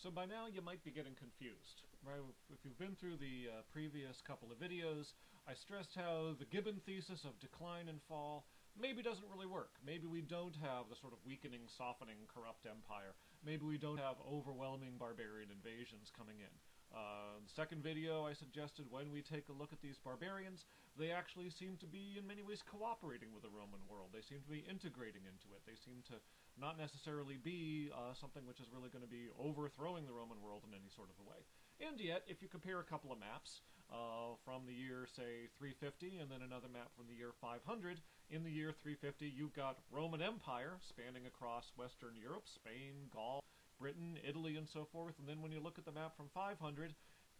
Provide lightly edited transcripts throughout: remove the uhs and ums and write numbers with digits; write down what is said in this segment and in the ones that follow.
So by now you might be getting confused, right? If you've been through the previous couple of videos, I stressed how the Gibbon thesis of decline and fall maybe doesn't really work. Maybe we don't have the sort of weakening, softening, corrupt empire. Maybe we don't have overwhelming barbarian invasions coming in. The second video I suggested when we take a look at these barbarians, they actually seem to be in many ways cooperating with the Roman world. They seem to be integrating into it. They seem to not necessarily be something which is really going to be overthrowing the Roman world in any sort of a way. And yet, if you compare a couple of maps from the year, say, 350, and then another map from the year 500, in the year 350 you've got Roman Empire spanning across Western Europe, Spain, Gaul, Britain, Italy, and so forth, and then when you look at the map from 500,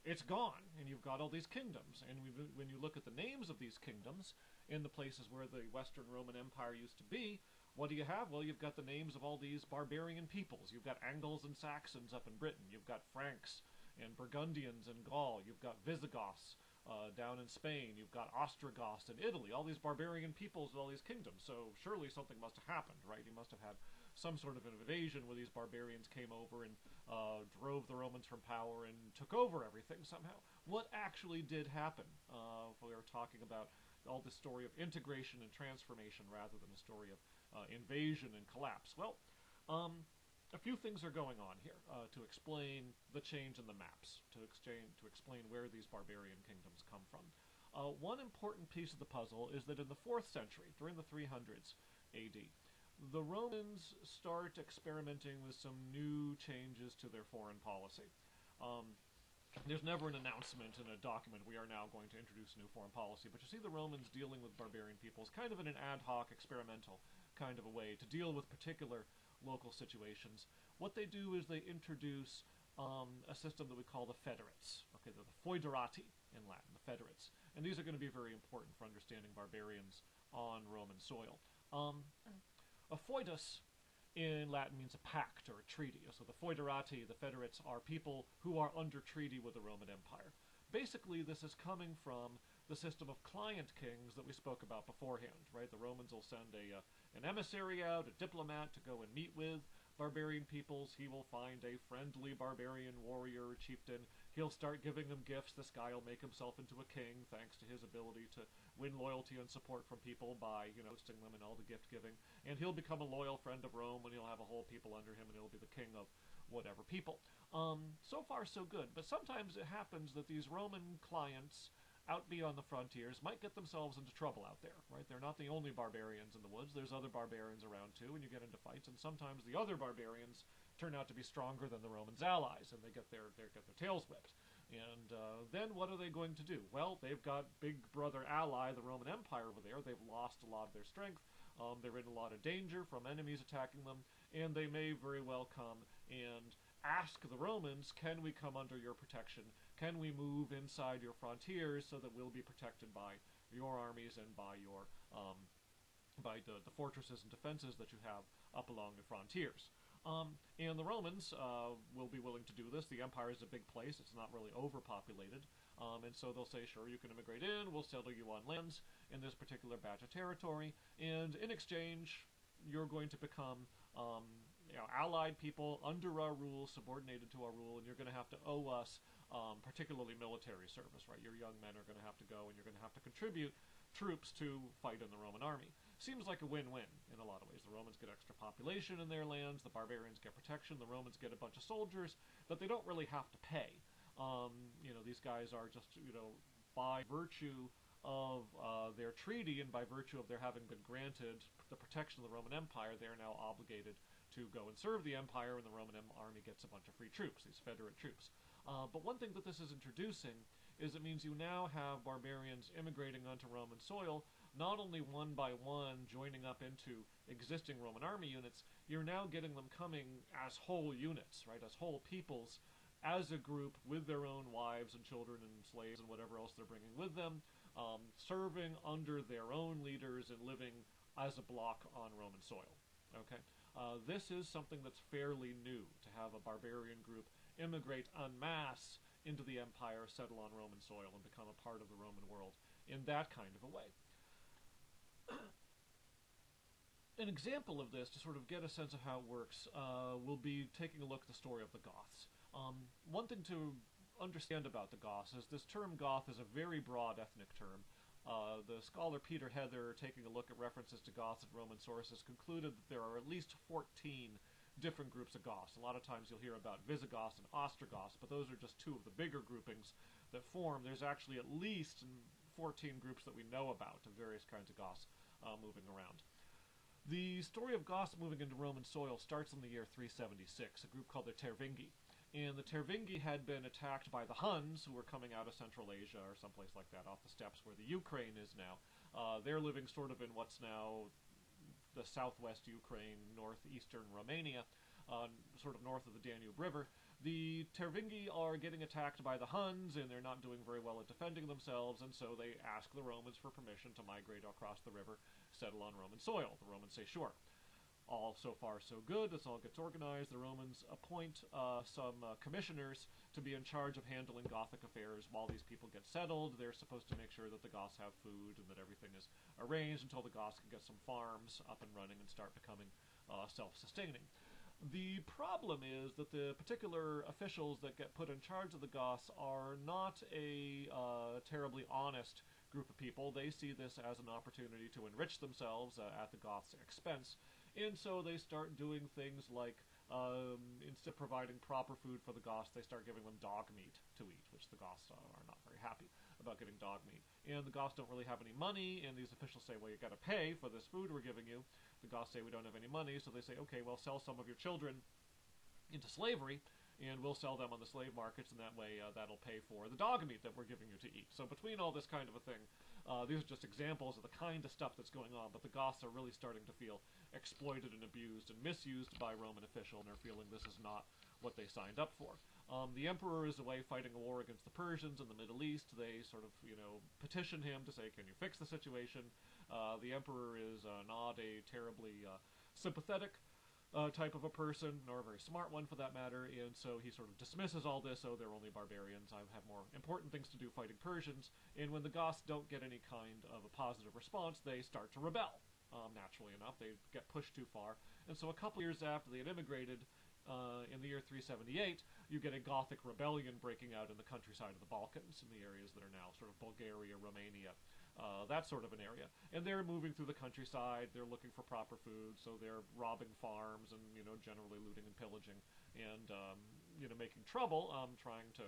it's gone, and you've got all these kingdoms. And when you look at the names of these kingdoms in the places where the Western Roman Empire used to be, what do you have? Well, you've got the names of all these barbarian peoples. You've got Angles and Saxons up in Britain. You've got Franks and Burgundians in Gaul. You've got Visigoths down in Spain. You've got Ostrogoths in Italy. All these barbarian peoples with all these kingdoms. So surely something must have happened, right? You must have had some sort of an invasion where these barbarians came over and drove the Romans from power and took over everything somehow. What actually did happen? We were talking about all this story of integration and transformation rather than a story of invasion and collapse. Well, a few things are going on here to explain the change in the maps, to explain where these barbarian kingdoms come from. One important piece of the puzzle is that in the 4th century, during the 300s AD, the Romans start experimenting with some new changes to their foreign policy. There's never an announcement in a document, we are now going to introduce a new foreign policy, but you see the Romans dealing with barbarian peoples kind of in an ad hoc, experimental kind of a way to deal with particular local situations. What they do is they introduce a system that we call the federates. Okay, they're the foederati in Latin, the federates. And these are going to be very important for understanding barbarians on Roman soil. A foedus in Latin means a pact or a treaty. So the foederati, the federates, are people who are under treaty with the Roman Empire. Basically, this is coming from the system of client kings that we spoke about beforehand, right? The Romans will send an emissary out, a diplomat, to go and meet with barbarian peoples. He will find a friendly barbarian warrior or chieftain. He'll start giving them gifts. This guy will make himself into a king thanks to his ability to win loyalty and support from people by, hosting them and all the gift giving. And he'll become a loyal friend of Rome, and he'll have a whole people under him, and he'll be the king of whatever people. So far, so good. But sometimes it happens that these Roman clients out beyond the frontiers might get themselves into trouble out there, right? They're not the only barbarians in the woods. There's other barbarians around too, and you get into fights, and sometimes the other barbarians turn out to be stronger than the Romans' allies, and they get their tails whipped. And then what are they going to do? Well, they've got big brother ally, the Roman Empire, over there. They've lost a lot of their strength. They're in a lot of danger from enemies attacking them, and they may very well come and ask the Romans, can we come under your protection? Can we move inside your frontiers so that we'll be protected by your armies and by your by the fortresses and defenses that you have up along the frontiers? And the Romans will be willing to do this. The empire is a big place. It's not really overpopulated. And so they'll say, sure, you can immigrate in. We'll settle you on lands in this particular batch of territory. And in exchange, you're going to become allied people under our rule, subordinated to our rule, and you're going to have to owe us particularly military service, right? Your young men are going to have to go, and you're going to have to contribute troops to fight in the Roman army. Seems like a win-win in a lot of ways. The Romans get extra population in their lands, the barbarians get protection, the Romans get a bunch of soldiers that they don't really have to pay. These guys are just, by virtue of their treaty and by virtue of their having been granted the protection of the Roman Empire, they're now obligated to go and serve the empire, and the Roman army gets a bunch of free troops, these federate troops. But one thing that this is introducing is it means you now have barbarians immigrating onto Roman soil, not only one by one joining up into existing Roman army units, you're now getting them coming as whole units, right, as whole peoples, as a group with their own wives and children and slaves and whatever else they're bringing with them, serving under their own leaders and living as a block on Roman soil. Okay, this is something that's fairly new, to have a barbarian group immigrate en masse into the empire, settle on Roman soil, and become a part of the Roman world in that kind of a way. An example of this, to sort of get a sense of how it works, will be taking a look at the story of the Goths. One thing to understand about the Goths is this term Goth is a very broad ethnic term. The scholar Peter Heather, taking a look at references to Goths in Roman sources, concluded that there are at least 14 different groups of Goths. A lot of times you'll hear about Visigoths and Ostrogoths, but those are just two of the bigger groupings that form. There's actually at least 14 groups that we know about of various kinds of Goths moving around. The story of Goths moving into Roman soil starts in the year 376, a group called the Tervingi. And the Tervingi had been attacked by the Huns, who were coming out of Central Asia or someplace like that, off the steppes where the Ukraine is now. They're living sort of in what's now the southwest Ukraine, northeastern Romania, sort of north of the Danube River. The Tervingi are getting attacked by the Huns, and they're not doing very well at defending themselves, and so they ask the Romans for permission to migrate across the river, settle on Roman soil. The Romans say, sure. All so far so good. This all gets organized. The Romans appoint some commissioners to be in charge of handling Gothic affairs while these people get settled. They're supposed to make sure that the Goths have food and that everything is arranged until the Goths can get some farms up and running and start becoming self-sustaining. The problem is that the particular officials that get put in charge of the Goths are not a terribly honest group of people. They see this as an opportunity to enrich themselves at the Goths' expense. And so they start doing things like, instead of providing proper food for the Goths, they start giving them dog meat to eat, which the Goths are not very happy about getting dog meat. And the Goths don't really have any money, and these officials say, well, you got to pay for this food we're giving you. The Goths say, we don't have any money, so they say, okay, well, sell some of your children into slavery, and we'll sell them on the slave markets, and that way that'll pay for the dog meat that we're giving you to eat. So between all this kind of a thing, these are just examples of the kind of stuff that's going on, but the Goths are really starting to feel exploited and abused and misused by Roman officials, and are feeling this is not what they signed up for. The emperor is away fighting a war against the Persians in the Middle East. They sort of, petition him to say, can you fix the situation? The emperor is not a terribly sympathetic type of a person, nor a very smart one for that matter, and so he sort of dismisses all this. Oh, they're only barbarians. I have more important things to do fighting Persians. And when the Goths don't get any kind of a positive response, they start to rebel. Naturally enough, they get pushed too far. And so a couple years after they had immigrated, in the year 378, you get a Gothic rebellion breaking out in the countryside of the Balkans, in the areas that are now sort of Bulgaria, Romania, that sort of an area. And they're moving through the countryside, they're looking for proper food, so they're robbing farms and, generally looting and pillaging and, making trouble, trying to,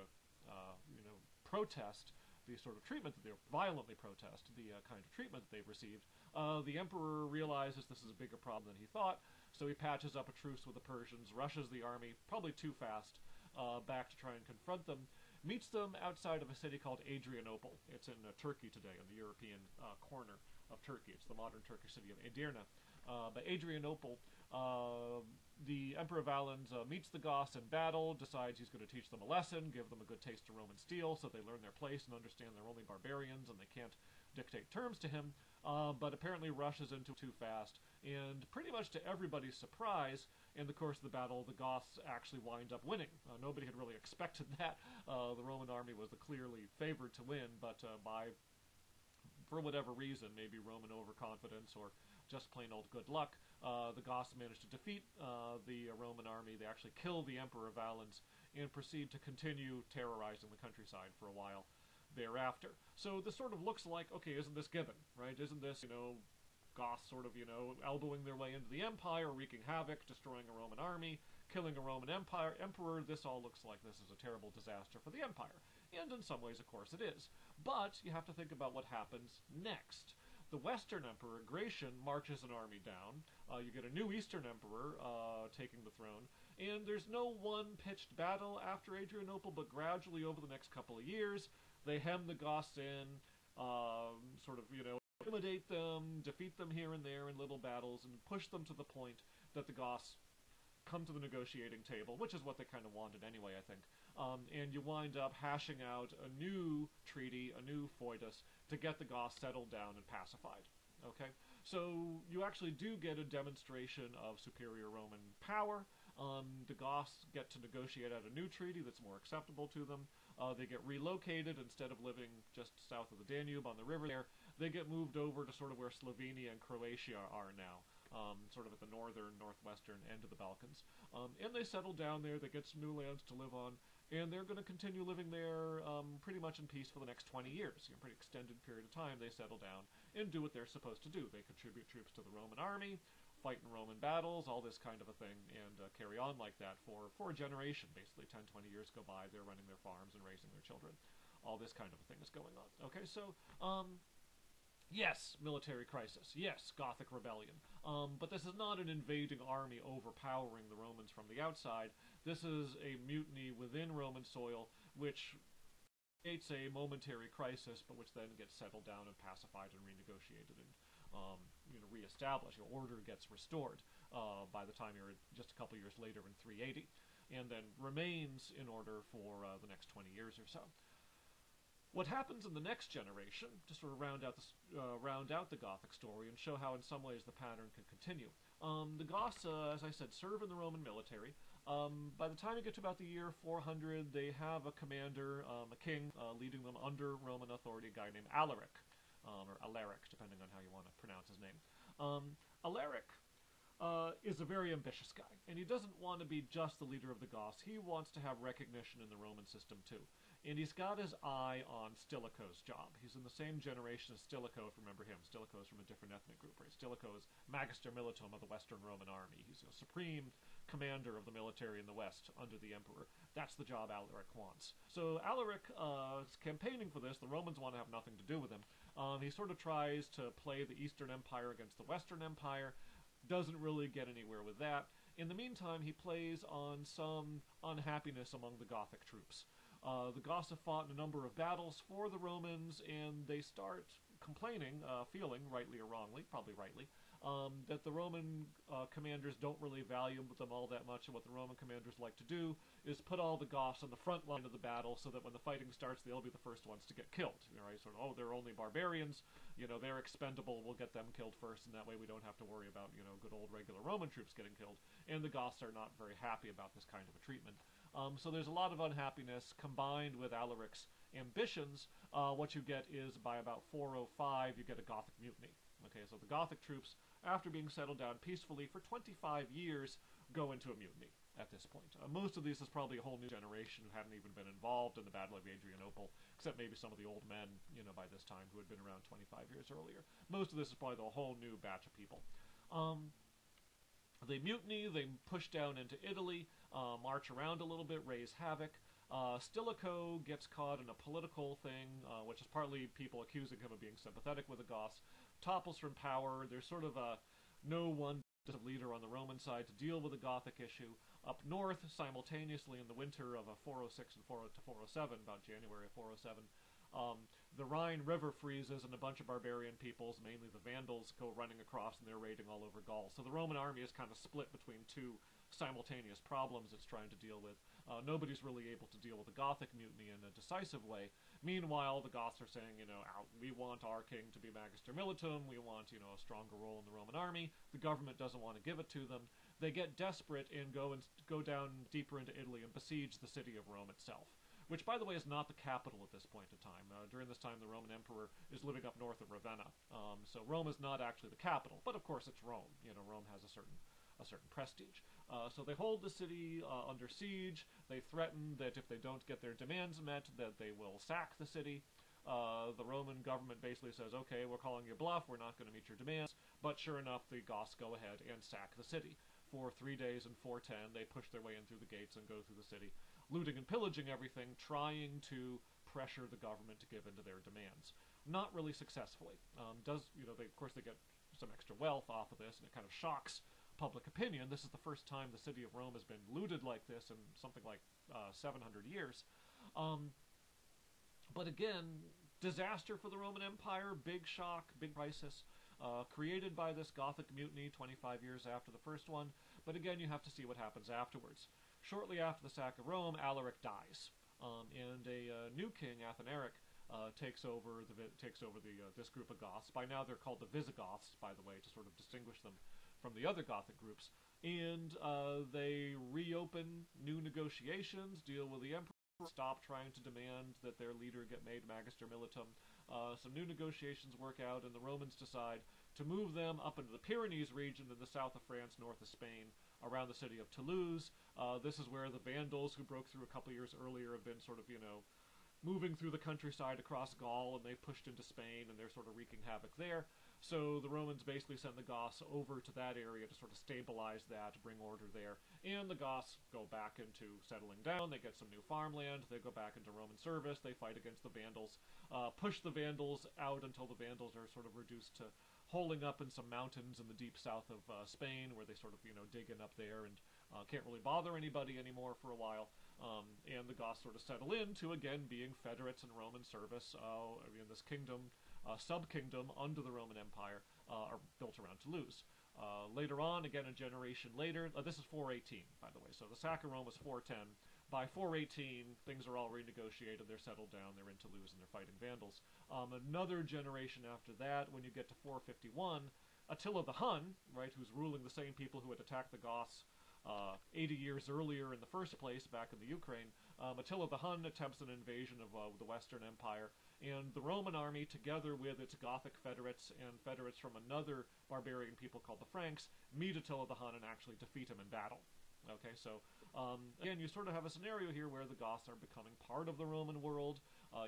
protest the sort of treatment that they violently protest the kind of treatment that they've received. The emperor realizes this is a bigger problem than he thought, so he patches up a truce with the Persians, rushes the army, probably too fast, back to try and confront them, meets them outside of a city called Adrianople. It's in Turkey today, in the European corner of Turkey. It's the modern Turkish city of Edirne. But Adrianople, the Emperor Valens meets the Goths in battle, decides he's going to teach them a lesson, give them a good taste of Roman steel, so they learn their place and understand they're only barbarians and they can't dictate terms to him, but apparently rushes into too fast, and pretty much to everybody's surprise, in the course of the battle, the Goths actually wind up winning. Nobody had really expected that. The Roman army was the clearly favored to win, but for whatever reason, maybe Roman overconfidence or just plain old good luck, the Goths managed to defeat the Roman army. They actually kill the Emperor Valens and proceed to continue terrorizing the countryside for a while thereafter. So this sort of looks like, okay, isn't this Gibbon, right? Isn't this, Goths sort of, elbowing their way into the empire, wreaking havoc, destroying a Roman army, killing a Roman emperor? This all looks like this is a terrible disaster for the empire. And in some ways, of course, it is. But you have to think about what happens next. The Western Emperor, Gratian, marches an army down. You get a new Eastern Emperor taking the throne. And there's no one-pitched battle after Adrianople, but gradually over the next couple of years, they hem the Goths in, sort of, intimidate them, defeat them here and there in little battles, and push them to the point that the Goths come to the negotiating table, which is what they kind of wanted anyway, I think. And you wind up hashing out a new treaty, a new foedus, to get the Goths settled down and pacified. Okay? So you actually do get a demonstration of superior Roman power. The Goths get to negotiate out a new treaty that's more acceptable to them. They get relocated. Instead of living just south of the Danube on the river there, they get moved over to sort of where Slovenia and Croatia are now. sort of at the northwestern end of the Balkans. And they settle down there, they get some new lands to live on, and they're going to continue living there pretty much in peace for the next 20 years. A pretty extended period of time, they settle down and do what they're supposed to do. They contribute troops to the Roman army, fight in Roman battles, all this kind of a thing, and carry on like that for a generation, basically. 10, 20 years go by, they're running their farms and raising their children. All this kind of a thing is going on. Okay, so, yes, military crisis. Yes, Gothic rebellion. But this is not an invading army overpowering the Romans from the outside. This is a mutiny within Roman soil, which creates a momentary crisis, but which then gets settled down and pacified and renegotiated and reestablished. Order gets restored by the time you're just a couple years later in 380, and then remains in order for the next 20 years or so. What happens in the next generation, to sort of round out the Gothic story and show how in some ways the pattern can continue. The Goths, as I said, serve in the Roman military. By the time you get to about the year 400, they have a commander, a king, leading them under Roman authority, a guy named Alaric, or Alaric, depending on how you want to pronounce his name. Alaric is a very ambitious guy, and he doesn't want to be just the leader of the Goths. He wants to have recognition in the Roman system too. And he's got his eye on Stilicho's job. He's in the same generation as Stilicho, if you remember him. Stilicho's from a different ethnic group, right? Stilicho is Magister Militum of the Western Roman army. He's a supreme commander of the military in the West under the emperor. That's the job Alaric wants. So Alaric is campaigning for this. The Romans want to have nothing to do with him. He sort of tries to play the Eastern Empire against the Western Empire. Doesn't really get anywhere with that. In the meantime, he plays on some unhappiness among the Gothic troops. The Goths have fought in a number of battles for the Romans, and they start complaining, feeling, rightly or wrongly, probably rightly, that the Roman commanders don't really value them all that much, and what the Roman commanders like to do is put all the Goths on the front line of the battle so that when the fighting starts, they'll be the first ones to get killed. Right? Sort of, oh, they're only barbarians, they're expendable, we'll get them killed first, and that way we don't have to worry about, good old regular Roman troops getting killed. And the Goths are not very happy about this kind of a treatment. So there's a lot of unhappiness combined with Alaric's ambitions. What you get is, by about 405, you get a Gothic mutiny. Okay, so the Gothic troops, after being settled down peacefully for 25 years, go into a mutiny at this point. Most of these is probably a whole new generation who hadn't even been involved in the Battle of Adrianople, except maybe some of the old men, by this time, who had been around 25 years earlier. Most of this is probably the whole new batch of people. They mutiny, they push down into Italy, march around a little bit, raise havoc. Stilicho gets caught in a political thing, which is partly people accusing him of being sympathetic with the Goths, topples from power. There's sort of no one leader on the Roman side to deal with the Gothic issue. Up north, simultaneously in the winter of 406 and 407, about January of 407, the Rhine River freezes and a bunch of barbarian peoples, mainly the Vandals, go running across and they're raiding all over Gaul. So the Roman army is kind of split between two simultaneous problems it's trying to deal with. Nobody's really able to deal with the Gothic mutiny in a decisive way. Meanwhile, the Goths are saying, we want our king to be Magister Militum, we want, a stronger role in the Roman army. The government doesn't want to give it to them. They get desperate and go down deeper into Italy and besiege the city of Rome itself, which, by the way, is not the capital at this point in time. During this time, the Roman emperor is living up north of Ravenna. So Rome is not actually the capital, but of course it's Rome. Rome has a certain prestige. So they hold the city under siege. They threaten that if they don't get their demands met, that they will sack the city. The Roman government basically says, okay, we're calling you bluff, we're not going to meet your demands. But sure enough, the Goths go ahead and sack the city. For 3 days in 410, they push their way in through the gates and go through the city, looting and pillaging everything, trying to pressure the government to give in to their demands. Not really successfully. Of course, they get some extra wealth off of this, and it kind of shocks public opinion. This is the first time the city of Rome has been looted like this in something like 700 years. But again, disaster for the Roman Empire, big shock, big crisis. Created by this Gothic mutiny 25 years after the first one, but again, you have to see what happens afterwards. Shortly after the sack of Rome, Alaric dies, and a new king, Athanaric, takes over this group of Goths. By now, they're called the Visigoths, by the way, to sort of distinguish them from the other Gothic groups. And they reopen new negotiations, deal with the emperor, stop trying to demand that their leader get made Magister Militum. Some new negotiations work out, and the Romans decide to move them up into the Pyrenees region in the south of France, north of Spain, around the city of Toulouse. This is where the Vandals, who broke through a couple years earlier, have been sort of, moving through the countryside across Gaul, and they pushed into Spain, and they're sort of wreaking havoc there. So the Romans basically send the Goths over to that area to sort of stabilize that, to bring order there. And the Goths go back into settling down. They get some new farmland. They go back into Roman service. They fight against the Vandals, push the Vandals out until the Vandals are sort of reduced to holing up in some mountains in the deep south of Spain, where they sort of, dig in up there and can't really bother anybody anymore for a while. And the Goths sort of settle into, again, being federates in Roman service. This kingdom, sub-kingdom under the Roman Empire, are built around Toulouse. Later on, again, a generation later, this is 418, by the way, so the sack of Rome was 410. By 418, things are all renegotiated, they're settled down, they're in Toulouse, and they're fighting Vandals. Another generation after that, when you get to 451, Attila the Hun, right, who's ruling the same people who had attacked the Goths 80 years earlier in the first place, back in the Ukraine, Attila the Hun attempts an invasion of the Western Empire, and the Roman army, together with its Gothic federates and federates from another barbarian people called the Franks, meet Attila the Hun and actually defeat him in battle. Okay, so again, you sort of have a scenario here where the Goths are becoming part of the Roman world.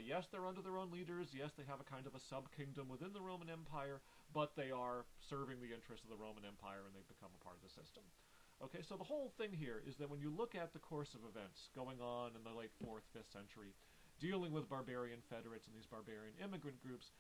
Yes, they're under their own leaders. Yes, they have a kind of a sub-kingdom within the Roman Empire, but they are serving the interests of the Roman Empire, and they've become a part of the system. Okay, so the whole thing here is that when you look at the course of events going on in the late 4th, 5th century, dealing with barbarian federates and these barbarian immigrant groups,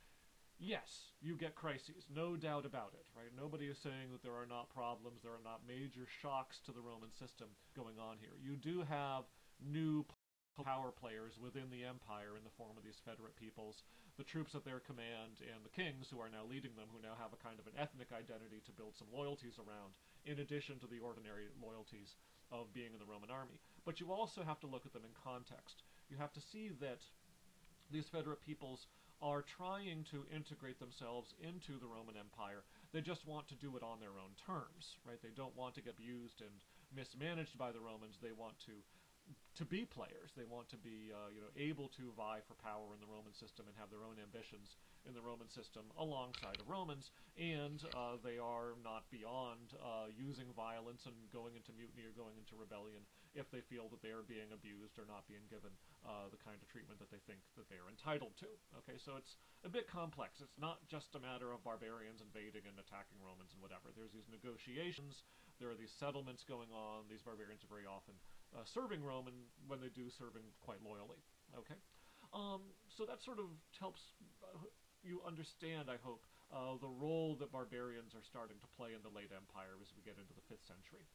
yes, you get crises, no doubt about it, right? Nobody is saying that there are not problems, there are not major shocks to the Roman system going on here. You do have new power players within the empire in the form of these federate peoples, the troops at their command, and the kings who are now leading them, who now have a kind of an ethnic identity to build some loyalties around, in addition to the ordinary loyalties of being in the Roman army. But you also have to look at them in context. You have to see that these federate peoples are trying to integrate themselves into the Roman Empire. They just want to do it on their own terms, right? They don't want to get abused and mismanaged by the Romans. They want to be players. They want to be able to vie for power in the Roman system and have their own ambitions in the Roman system alongside the Romans, and they are not beyond using violence and going into mutiny or going into rebellion if they feel that they are being abused or not being given the kind of treatment that they think that they are entitled to. Okay, so it's a bit complex. It's not just a matter of barbarians invading and attacking Romans and whatever. There's these negotiations, there are these settlements going on. These barbarians are very often serving Rome, and when they do, serving quite loyally. Okay, so that sort of helps you understand, I hope, the role that barbarians are starting to play in the late Empire as we get into the 5th century.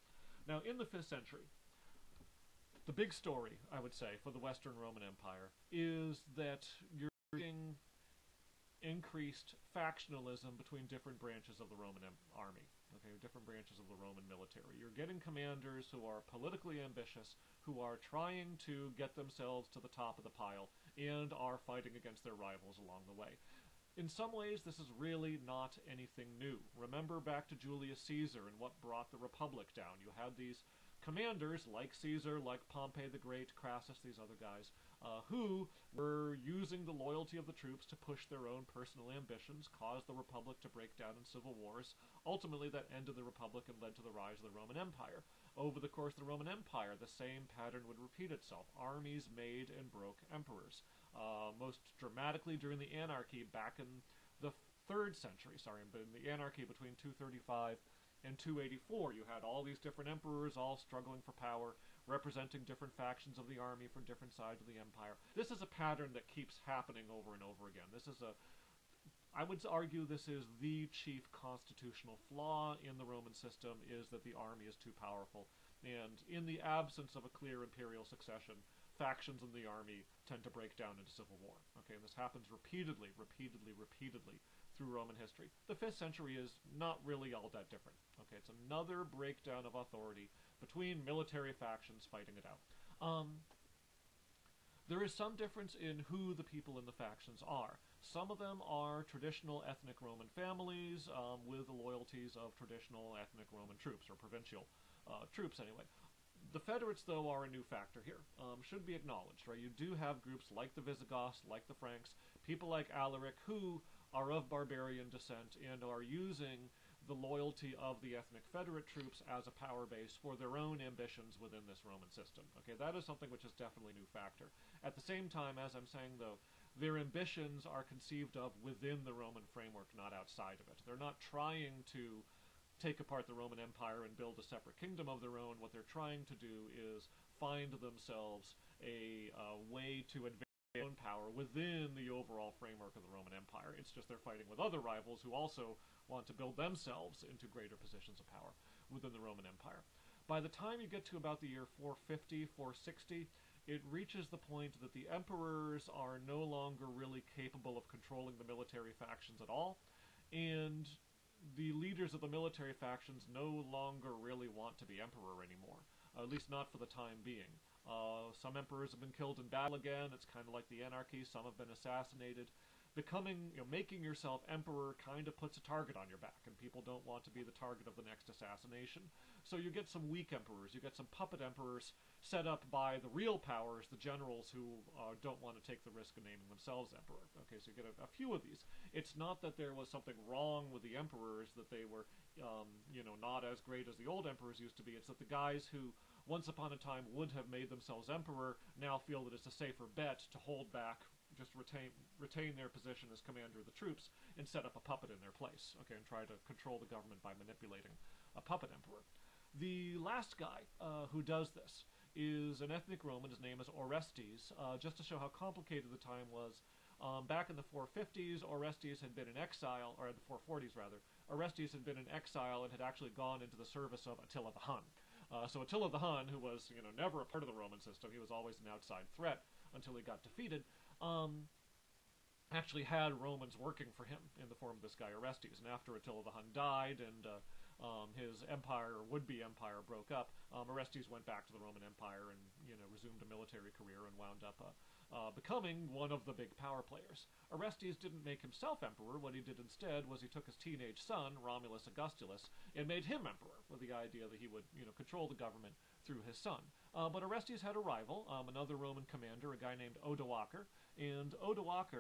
Now, in the 5th century, the big story, I would say, for the Western Roman Empire is that you're seeing increased factionalism between different branches of the Roman army. Okay, different branches of the Roman military. You're getting commanders who are politically ambitious, who are trying to get themselves to the top of the pile, and are fighting against their rivals along the way. In some ways, this is really not anything new. Remember back to Julius Caesar and what brought the Republic down. You had these commanders, like Caesar, like Pompey the Great, Crassus, these other guys, who were using the loyalty of the troops to push their own personal ambitions, caused the Republic to break down in civil wars. Ultimately, that ended the Republic and led to the rise of the Roman Empire. Over the course of the Roman Empire, the same pattern would repeat itself. Armies made and broke emperors. Most dramatically during the anarchy back in the 3rd century, but in the anarchy between 235 and 284, you had all these different emperors all struggling for power, representing different factions of the army from different sides of the empire. This is a pattern that keeps happening over and over again. I would argue this is the chief constitutional flaw in the Roman system, is that the army is too powerful. And in the absence of a clear imperial succession, factions in the army tend to break down into civil war. Okay, and this happens repeatedly through Roman history. The 5th century is not really all that different. Okay, it's another breakdown of authority between military factions fighting it out. There is some difference in who the people in the factions are. Some of them are traditional ethnic Roman families with the loyalties of traditional ethnic Roman troops, or provincial troops anyway. The federates, though, are a new factor here, should be acknowledged, right? You do have groups like the Visigoths, like the Franks, people like Alaric, who are of barbarian descent and are using the loyalty of the ethnic federate troops as a power base for their own ambitions within this Roman system. Okay, that is something which is definitely a new factor. At the same time, as I'm saying though, their ambitions are conceived of within the Roman framework, not outside of it. They're not trying to take apart the Roman Empire and build a separate kingdom of their own. What they're trying to do is find themselves a way to advance their own power within the overall framework of the Roman Empire. It's just they're fighting with other rivals who also want to build themselves into greater positions of power within the Roman Empire. By the time you get to about the year 450, 460, it reaches the point that the emperors are no longer really capable of controlling the military factions at all, and the leaders of the military factions no longer really want to be emperor anymore, at least not for the time being. Some emperors have been killed in battle again. It's kind of like the anarchy. Some have been assassinated. Making yourself emperor kind of puts a target on your back, and people don't want to be the target of the next assassination. So you get some weak emperors, you get some puppet emperors set up by the real powers, the generals who don't want to take the risk of naming themselves emperor. Okay, so you get a few of these. It's not that there was something wrong with the emperors, that they were, not as great as the old emperors used to be. It's that the guys who once upon a time would have made themselves emperor now feel that it's a safer bet to hold back, just retain their position as commander of the troops and set up a puppet in their place, okay, and try to control the government by manipulating a puppet emperor. The last guy who does this is an ethnic Roman. His name is Orestes. Just to show how complicated the time was, back in the 450s, Orestes had been in exile, or the 440s rather, Orestes had been in exile and had actually gone into the service of Attila the Hun. So Attila the Hun, who was never a part of the Roman system, he was always an outside threat until he got defeated, actually had Romans working for him in the form of this guy Orestes. And after Attila the Hun died and his empire, or would-be empire, broke up, Orestes went back to the Roman Empire and resumed a military career and wound up becoming one of the big power players. Orestes didn't make himself emperor. What he did instead was he took his teenage son, Romulus Augustulus, and made him emperor, with the idea that he would control the government through his son. But Orestes had a rival, another Roman commander, a guy named Odoacer, and Odoacer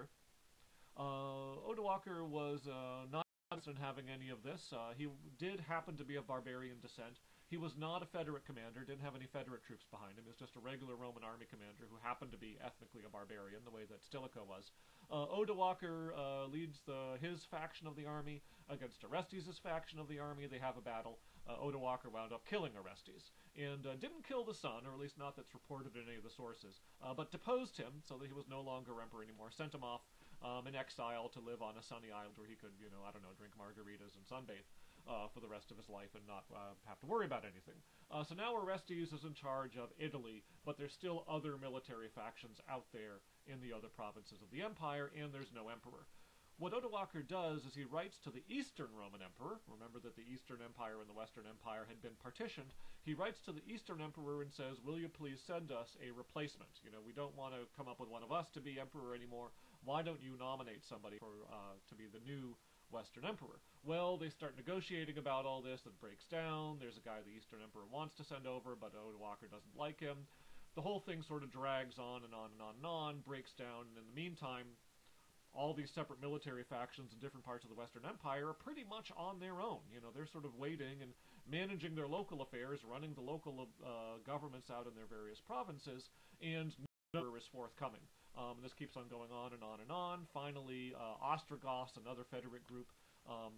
was not interested in having any of this. He did happen to be of barbarian descent. He was not a federate commander, didn't have any federate troops behind him. He was just a regular Roman army commander who happened to be ethnically a barbarian, the way that Stilicho was. Odoacer leads his faction of the army against Orestes' faction of the army. They have a battle. Odoacer wound up killing Orestes, and didn't kill the son, or at least not that's reported in any of the sources, but deposed him so that he was no longer emperor anymore, sent him off in exile to live on a sunny island where he could, drink margaritas and sunbathe for the rest of his life and not have to worry about anything. So now Orestes is in charge of Italy, but there's still other military factions out there in the other provinces of the empire, and there's no emperor. What Odoacer does is he writes to the Eastern Roman Emperor. Remember that the Eastern Empire and the Western Empire had been partitioned. He writes to the Eastern Emperor and says, will you please send us a replacement? We don't want to come up with one of us to be emperor anymore. Why don't you nominate somebody to be the new Western Emperor? Well, they start negotiating about all this. It breaks down. There's a guy the Eastern Emperor wants to send over, but Odoacer doesn't like him. The whole thing sort of drags on and on and on and on, breaks down, and in the meantime, all these separate military factions in different parts of the Western Empire are pretty much on their own. They're sort of waiting and managing their local affairs, running the local governments out in their various provinces, and no is forthcoming. This keeps on going on and on and on. Finally, Ostrogoths, another federate group,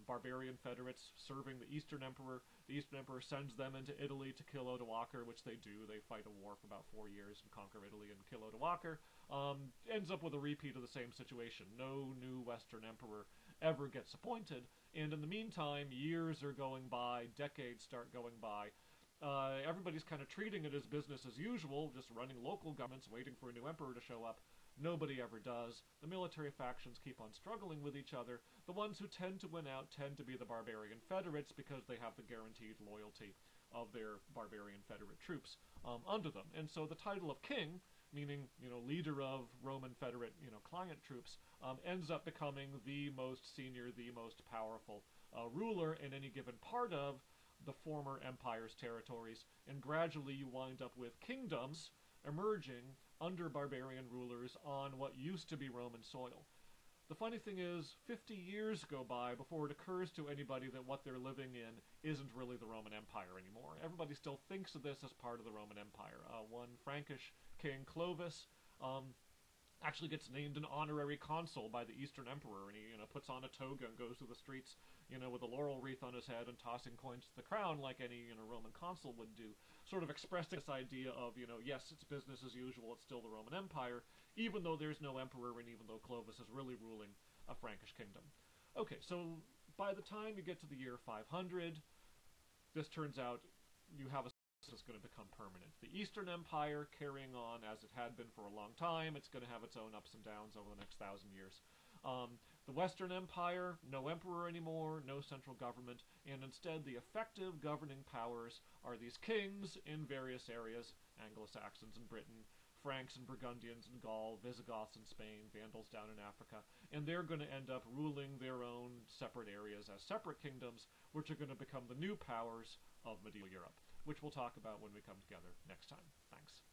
barbarian federates serving the Eastern Emperor. The Eastern Emperor sends them into Italy to kill Odoacer, which they do. They fight a war for about 4 years and conquer Italy and kill Odoacer. Ends up with a repeat of the same situation. No new Western Emperor ever gets appointed, and in the meantime, years are going by, decades start going by. Everybody's kind of treating it as business as usual, just running local governments, waiting for a new emperor to show up. Nobody ever does. The military factions keep on struggling with each other. The ones who tend to win out tend to be the barbarian federates because they have the guaranteed loyalty of their barbarian federate troops under them. And so the title of king, meaning, leader of Roman federate, client troops, ends up becoming the most senior, the most powerful ruler in any given part of the former empire's territories, and gradually you wind up with kingdoms emerging under barbarian rulers on what used to be Roman soil. The funny thing is, 50 years go by before it occurs to anybody that what they're living in isn't really the Roman Empire anymore. Everybody still thinks of this as part of the Roman Empire. One Frankish king, Clovis, actually gets named an honorary consul by the Eastern Emperor, and he, puts on a toga and goes through the streets, with a laurel wreath on his head and tossing coins to the crown like any, Roman consul would do, sort of expressing this idea of, yes, it's business as usual, it's still the Roman Empire, even though there's no emperor and even though Clovis is really ruling a Frankish kingdom. Okay, so by the time you get to the year 500, this turns out you have a is going to become permanent. The Eastern Empire carrying on as it had been for a long time. It's going to have its own ups and downs over the next 1,000 years. The Western Empire, no emperor anymore, no central government, and instead the effective governing powers are these kings in various areas, Anglo-Saxons in Britain, Franks and Burgundians in Gaul, Visigoths in Spain, Vandals down in Africa, and they're going to end up ruling their own separate areas as separate kingdoms, which are going to become the new powers of medieval Europe, which we'll talk about when we come together next time. Thanks.